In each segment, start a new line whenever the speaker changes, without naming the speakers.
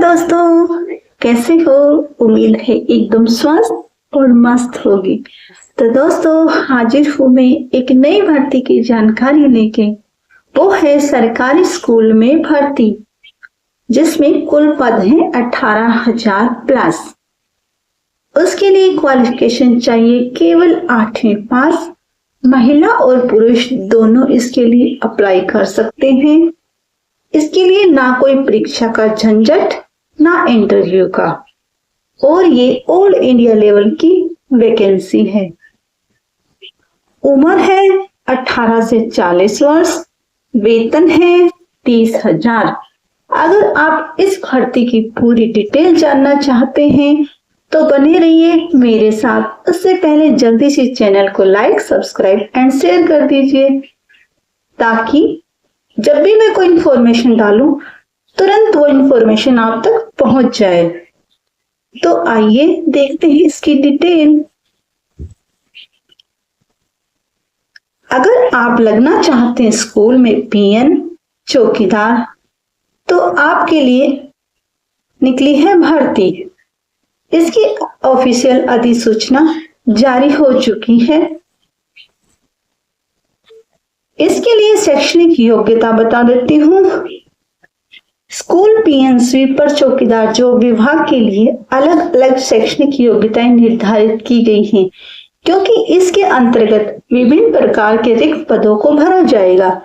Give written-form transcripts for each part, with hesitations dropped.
दोस्तों, कैसे हो? उम्मीद है एकदम स्वस्थ और मस्त होगी। तो दोस्तों, हाजिर हूँ मैं एक नई भर्ती की जानकारी लेके। वो है सरकारी स्कूल में भर्ती, जिसमें कुल पद हैं 18,000 प्लस। उसके लिए क्वालिफिकेशन चाहिए केवल 8वीं पास। महिला और पुरुष दोनों इसके लिए अप्लाई कर सकते हैं। इसके लिए ना कोई परीक्षा का झंझट, ना इंटरव्यू का, और ये ऑल इंडिया लेवल की वैकेंसी है। उम्र है 18 से 40 वर्ष। वेतन है 30,000। अगर आप इस भर्ती की पूरी डिटेल जानना चाहते हैं तो बने रहिए मेरे साथ। उससे पहले जल्दी से चैनल को लाइक, सब्सक्राइब एंड शेयर कर दीजिए, ताकि जब भी मैं कोई इंफॉर्मेशन डालूं तुरंत वो इंफॉर्मेशन आप तक पहुंच जाए। तो आइए देखते हैं इसकी डिटेल। अगर आप लगना चाहते हैं स्कूल में पीएन, चौकीदार, तो आपके लिए निकली है भर्ती। इसकी ऑफिशियल अधिसूचना जारी हो चुकी है। इसके लिए शैक्षणिक योग्यता बता देती हूँ। स्कूल पीएन, स्वीपर, चौकीदार जॉब विभाग के लिए अलग अलग शैक्षणिक योग्यताएं निर्धारित की गई हैं, क्योंकि इसके अंतर्गत विभिन्न प्रकार के रिक्त पदों को भरा जाएगा।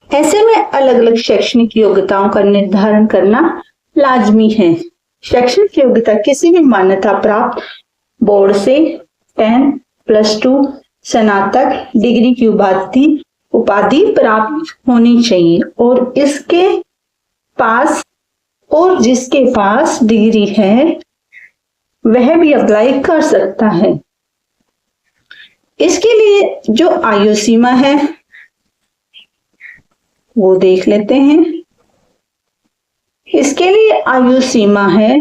ऐसे में अलग अलग शैक्षणिक योग्यताओं का निर्धारण करना लाजमी है। शैक्षणिक योग्यता किसी भी मान्यता प्राप्त बोर्ड से 10, +2, स्नातक डिग्री की उपाधि प्राप्त होनी चाहिए, और इसके पास और जिसके पास डिग्री है वह भी अप्लाई कर सकता है। इसके लिए जो आयु सीमा है वो देख लेते हैं। इसके लिए आयु सीमा है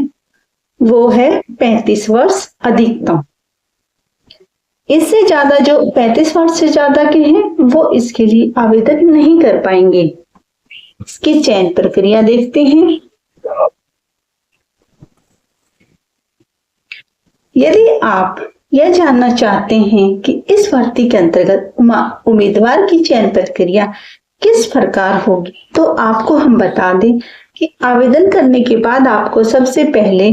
वो है 35 वर्ष अधिकतम। इससे ज्यादा जो 35 वर्ष से ज्यादा के हैं वो इसके लिए आवेदन नहीं कर पाएंगे। इसकी चयन प्रक्रिया देखते हैं। यदि आप यह जानना चाहते हैं कि इस भर्ती के अंतर्गत उम्मीदवार की चयन प्रक्रिया किस प्रकार होगी, तो आपको हम बता दें कि आवेदन करने के बाद आपको सबसे पहले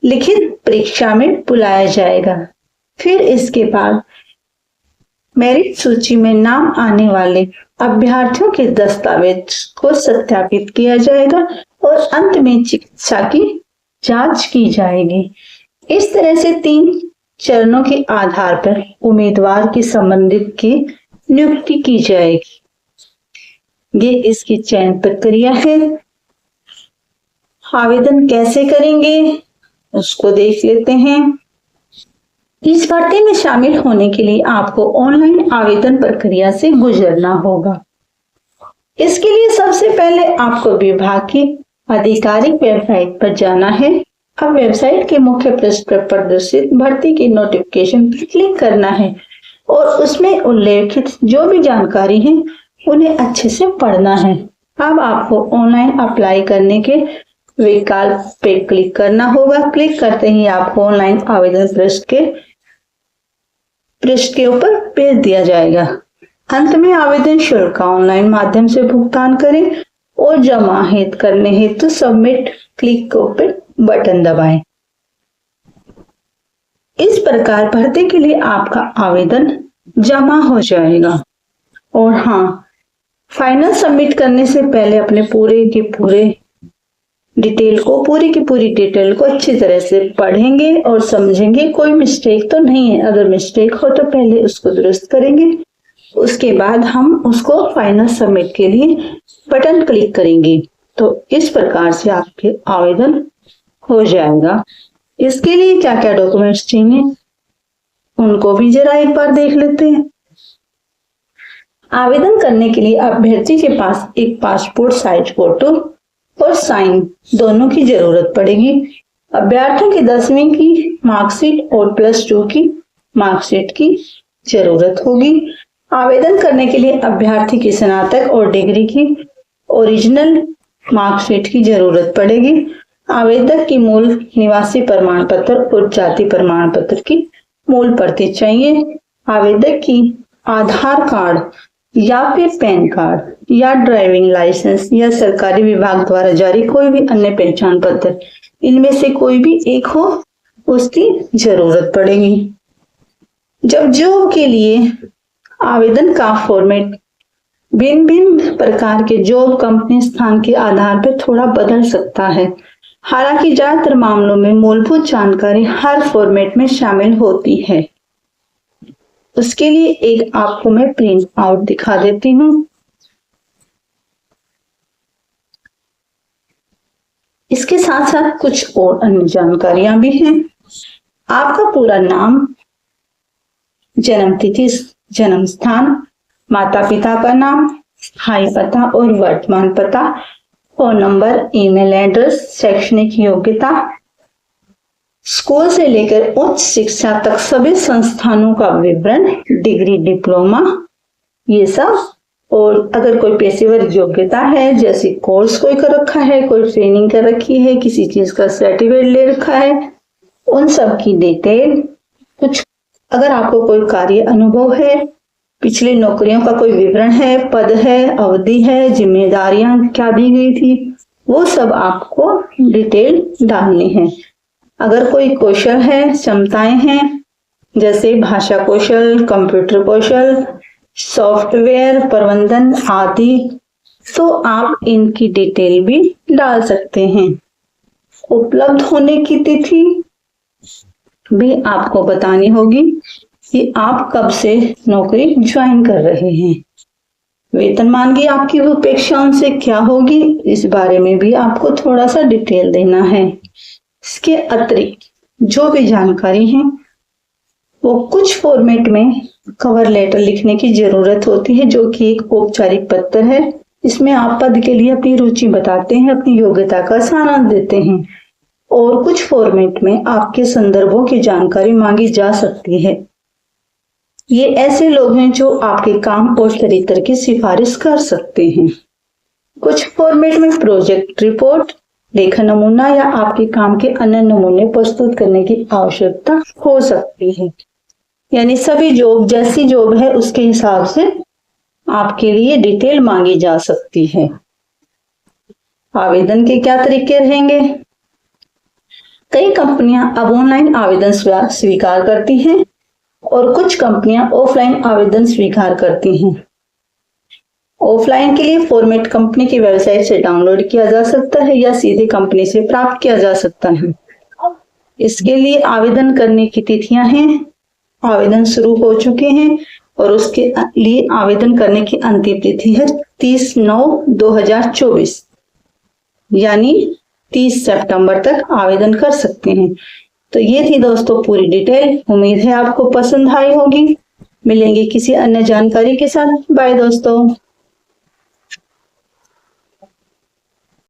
लिखित परीक्षा में बुलाया जाएगा। फिर इसके बाद मेरिट सूची में नाम आने वाले अभ्यर्थियों के दस्तावेज को सत्यापित किया जाएगा और अंत में चिकित्सा की जांच की जाएगी। इस तरह से 3 चरणों के आधार पर उम्मीदवार की संबंधित की नियुक्ति की जाएगी। ये इसकी चयन प्रक्रिया है। आवेदन कैसे करेंगे उसको देख लेते हैं। इस भर्ती में शामिल होने के लिए आपको ऑनलाइन आवेदन प्रक्रिया से गुजरना होगा। इसके लिए सबसे पहले आपको विभाग की आधिकारिक वेबसाइट पर जाना है। अब वेबसाइट के मुख्य पृष्ठ पर प्रदर्शित भर्ती की नोटिफिकेशन पर क्लिक करना है और उसमें उल्लेखित जो भी जानकारी है उन्हें अच्छे से पढ़ना है। अब आपको ऑनलाइन अप्लाई करने के विकल्प पे क्लिक करना होगा। क्लिक करते ही आपको ऑनलाइन आवेदन पृष्ठ के ऊपर भेज दिया जाएगा। अंत में आवेदन शुल्क का ऑनलाइन माध्यम से भुगतान करें और जमा करने हेतु सबमिट क्लिक पर बटन दबाएं। इस प्रकार भर्ती के लिए आपका आवेदन जमा हो जाएगा। और हाँ, फाइनल सबमिट करने से पहले अपने पूरी की पूरी डिटेल को अच्छी तरह से पढ़ेंगे और समझेंगे। कोई मिस्टेक तो नहीं है। अगर मिस्टेक हो तो पहले उसको दुरुस्त करेंगे, उसके बाद हम उसको फाइनल सबमिट के लिए बटन क्लिक करेंगे। तो इस प्रकार से आपके आवेदन हो जाएगा। इसके लिए क्या क्या डॉक्यूमेंट्स चाहिए उनको भी जरा एक बार देख लेते हैं। आवेदन करने के लिए अभ्यर्थी के पास एक पासपोर्ट साइज फोटो और साइन दोनों की जरूरत पड़ेगी। अभ्यर्थियों की 10वीं की मार्कशीट और +2 की मार्कशीट की जरूरत होगी। आवेदन करने के लिए अभ्यर्थी की स्नातक और डिग्री की ओरिजिनल मार्कशीट की जरूरत पड़ेगी। आवेदक की मूल निवासी प्रमाण पत्र और जाति प्रमाण पत्र की मूल प्रति चाहिए। आवेदक की आधार कार्ड या फिर पैन कार्ड या ड्राइविंग लाइसेंस या सरकारी विभाग द्वारा जारी कोई भी अन्य पहचान पत्र, इनमें से कोई भी एक हो, उसकी जरूरत पड़ेगी। जब जॉब के लिए आवेदन का फॉर्मेट भिन्न भिन्न प्रकार के जॉब कंपनी स्थान के आधार पर थोड़ा बदल सकता है। हालांकि ज्यादातर मामलों में मूलभूत जानकारी हर फॉर्मेट में शामिल होती है। उसके लिए एक आपको मैं प्रिंट आउट दिखा देती हूँ। इसके साथ साथ कुछ और अन्य जानकारियां भी हैं। आपका पूरा नाम, जन्म तिथि, जन्म स्थान, माता पिता का नाम, स्थायी पता और वर्तमान पता, फोन नंबर, ईमेल एड्रेस, शैक्षणिक योग्यता, स्कूल से लेकर उच्च शिक्षा तक सभी संस्थानों का विवरण, डिग्री, डिप्लोमा, ये सब। और अगर कोई पेशेवर योग्यता है, जैसे कोर्स कोई कर रखा है, कोई ट्रेनिंग कर रखी है, किसी चीज का सर्टिफिकेट ले रखा है, उन सब की डिटेल। कुछ अगर आपको कोई कार्य अनुभव है, पिछली नौकरियों का कोई विवरण है, पद है, अवधि है, जिम्मेदारियां क्या दी गई थी, वो सब आपको डिटेल डालनी है। अगर कोई कौशल है, क्षमताएं हैं, जैसे भाषा कौशल, कंप्यूटर कौशल, सॉफ्टवेयर प्रबंधन आदि, तो आप इनकी डिटेल भी डाल सकते हैं। उपलब्ध होने की तिथि भी आपको बतानी होगी कि आप कब से नौकरी ज्वाइन कर रहे हैं। वेतनमान की आपकी अपेक्षा उनसे क्या होगी, इस बारे में भी आपको थोड़ा सा डिटेल देना है। इसके अतिरिक्त जो भी जानकारी है वो कुछ फॉर्मेट में कवर लेटर लिखने की जरूरत होती है, जो कि एक औपचारिक पत्र है। इसमें आप पद के लिए अपनी रुचि बताते हैं, अपनी योग्यता का सारांश देते हैं। और कुछ फॉर्मेट में आपके संदर्भों की जानकारी मांगी जा सकती है। ये ऐसे लोग हैं जो आपके काम और चरित्र की सिफारिश कर सकते हैं। कुछ फॉर्मेट में प्रोजेक्ट रिपोर्ट, लेखन नमूना या आपके काम के अन्य नमूने प्रस्तुत करने की आवश्यकता हो सकती है। यानी सभी जॉब जैसी जॉब है उसके हिसाब से आपके लिए डिटेल मांगी जा सकती है। आवेदन के क्या तरीके रहेंगे? कई कंपनियां अब ऑनलाइन आवेदन स्वीकार करती हैं और कुछ कंपनियां ऑफलाइन आवेदन स्वीकार करती हैं। ऑफलाइन के लिए फॉर्मेट कंपनी की वेबसाइट से डाउनलोड किया जा सकता है या सीधे कंपनी से प्राप्त किया जा सकता है। इसके लिए आवेदन करने की तिथियां हैं, आवेदन शुरू हो चुके हैं और उसके लिए आवेदन करने की अंतिम तिथि है 30/9/2024, यानी 30 सितंबर तक आवेदन कर सकते हैं। तो ये थी दोस्तों पूरी डिटेल। उम्मीद है आपको पसंद आई होगी। मिलेंगे किसी अन्य जानकारी के साथ। बाय दोस्तों।